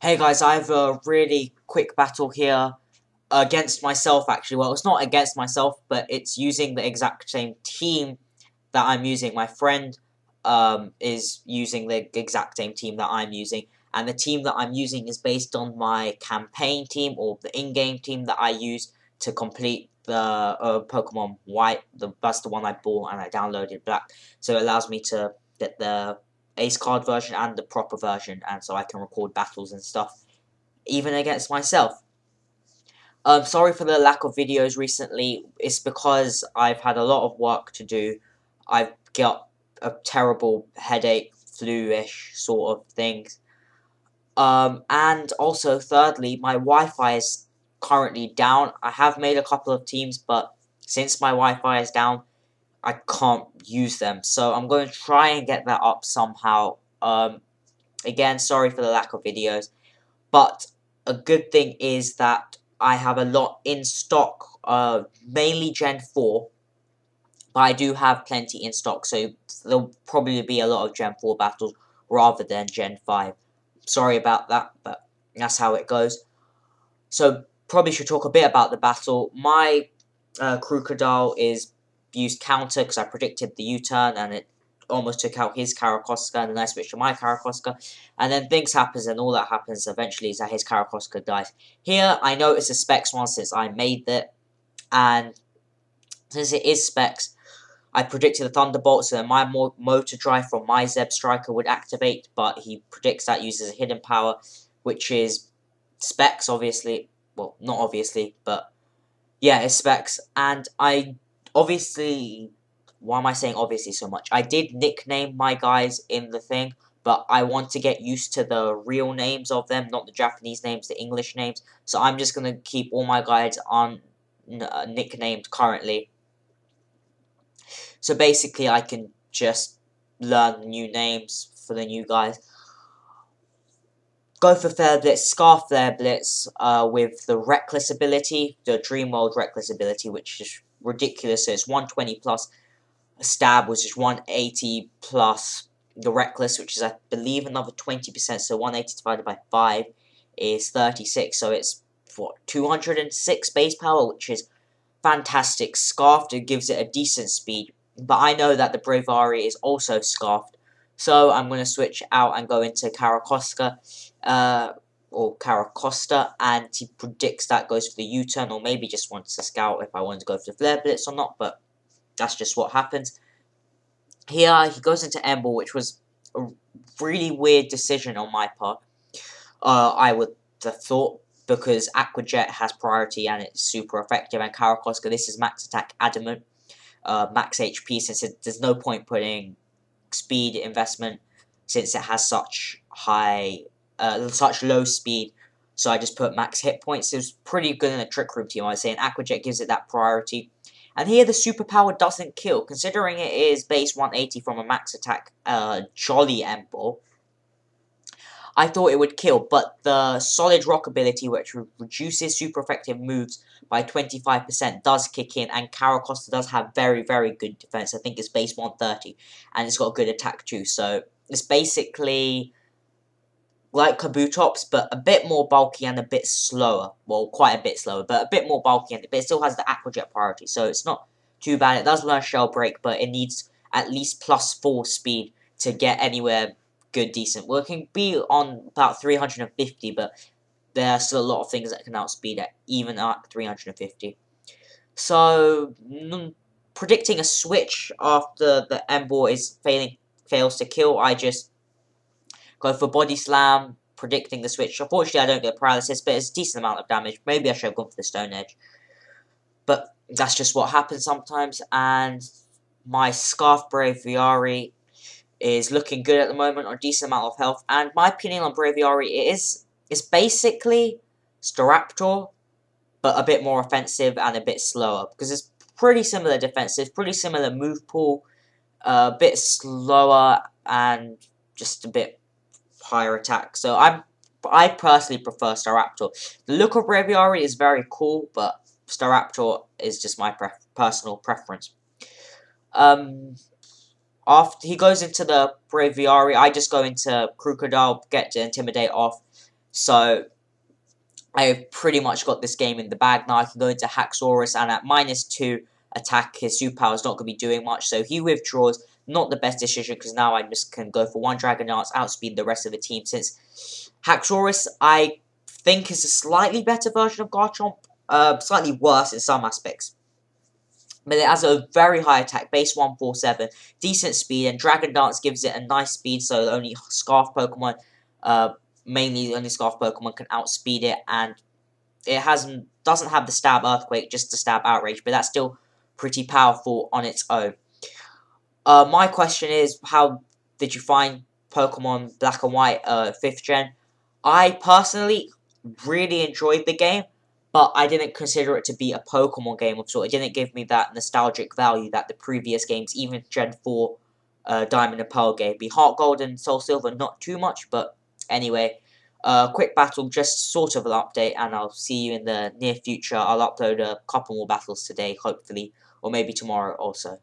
Hey guys, I have a really quick battle here against myself actually. Well, it's not against myself, but it's using the exact same team that I'm using. My friend is using the exact same team that I'm using. And the team that I'm using is based on my campaign team or the in-game team that I use to complete the Pokemon White. That's the one I bought and I downloaded Black. So it allows me to get the Ace card version and the proper version, and so I can record battles and stuff, even against myself. Sorry for the lack of videos recently. It's because I've had a lot of work to do. I've got a terrible headache, flu-ish sort of things. And also, thirdly, my Wi-Fi is currently down. I have made a couple of teams, but since my Wi-Fi is down, I can't use them. So I'm going to try and get that up somehow. Again, sorry for the lack of videos. But a good thing is that I have a lot in stock, mainly Gen 4. But I do have plenty in stock, so there'll probably be a lot of Gen 4 battles rather than Gen 5. Sorry about that, but that's how it goes. So, probably should talk a bit about the battle. My Krookodile is used counter because I predicted the U-turn and it almost took out his Carracosta, and then I switched to my Carracosta, and then things happens, and all that happens eventually is that his Carracosta dies. Here, I know it's a Specs one since I made it, and since it is Specs, I predicted the Thunderbolt, so then my motor drive from my Zebstrika would activate, but he predicts that uses a hidden power, which is Specs, obviously. Well, not obviously, but yeah, it's Specs. And I obviously, why am I saying obviously so much? I did nickname my guys in the thing, but I want to get used to the real names of them, not the Japanese names, the English names. So I'm just going to keep all my guys on nicknamed currently. So basically, I can just learn new names for the new guys. Go for Flare Blitz, Scarf Flare Blitz with the Reckless ability, the Dream World Reckless ability, which is ridiculous. So it's 120 plus Stab, which is 180 plus the Reckless, which is, I believe, another 20%. So 180 divided by 5 is 36. So it's, what, 206 base power, which is fantastic. Scarfed, it gives it a decent speed. But I know that the Braviary is also Scarfed. So I'm going to switch out and go into Carracosta, or Carracosta, and he predicts that goes for the U-turn, or maybe just wants to scout if I want to go for the Flare Blitz or not, but that's just what happens. Here, he goes into Emboar, which was a really weird decision on my part. I would have thought, because Aqua Jet has priority and it's super effective, and Carracosta, this is max attack adamant, max HP, since there's no point putting speed investment since it has such such low speed. So I just put max hit points. It was pretty good in a Trick Room team, I would say, and Aqua Jet gives it that priority. And here the superpower doesn't kill, considering it is base 180 from a max attack Jolly Emboar. I thought it would kill, but the Solid Rock ability, which reduces super effective moves by 25%, does kick in, and Carracosta does have very, very good defense. I think it's base 130, and it's got a good attack too, so it's basically like Kabutops, but a bit more bulky and a bit slower. Well, quite a bit slower, but a bit more bulky, but it still has the Aqua Jet priority, so it's not too bad. It does learn Shell Break, but it needs at least +4 speed to get anywhere good, decent. Well, it can be on about 350, but there are still a lot of things that can outspeed it, even at 350. So, predicting a switch after the Emboar fails to kill, I just go for Body Slam, predicting the switch. Unfortunately, I don't get paralysis, but it's a decent amount of damage. Maybe I should have gone for the Stone Edge. But that's just what happens sometimes, and my Scarf Braviary is looking good at the moment, on a decent amount of health. And my opinion on Braviary is basically Staraptor, but a bit more offensive and a bit slower, because it's pretty similar defensive, pretty similar move pool, a bit slower and just a bit higher attack. So I personally prefer Staraptor. The look of Braviary is very cool, but Staraptor is just my personal preference. After he goes into the Braviary, I just go into Krookodile, get to Intimidate off, So I've pretty much got this game in the bag now. I can go into Haxorus, and at -2 attack, his superpower is not going to be doing much. So he withdraws. Not the best decision, because now I just can go for one Dragon Dance, outspeed the rest of the team. Since Haxorus, I think, is a slightly better version of Garchomp. Slightly worse in some aspects. But it has a very high attack, base 147, decent speed, and Dragon Dance gives it a nice speed, so only Scarf Pokemon, mainly only Scarf Pokemon can outspeed it, and it doesn't have the Stab Earthquake, just the Stab Outrage, but that's still pretty powerful on its own. My question is, how did you find Pokemon Black and White 5th Gen? I personally really enjoyed the game, but I didn't consider it to be a Pokemon game of sort. It didn't give me that nostalgic value that the previous games, even Gen 4 Diamond and Pearl gave me. Heart Gold and Soul Silver, not too much, but anyway. Quick battle, just sort of an update, and I'll see you in the near future. I'll upload a couple more battles today, hopefully, or maybe tomorrow also.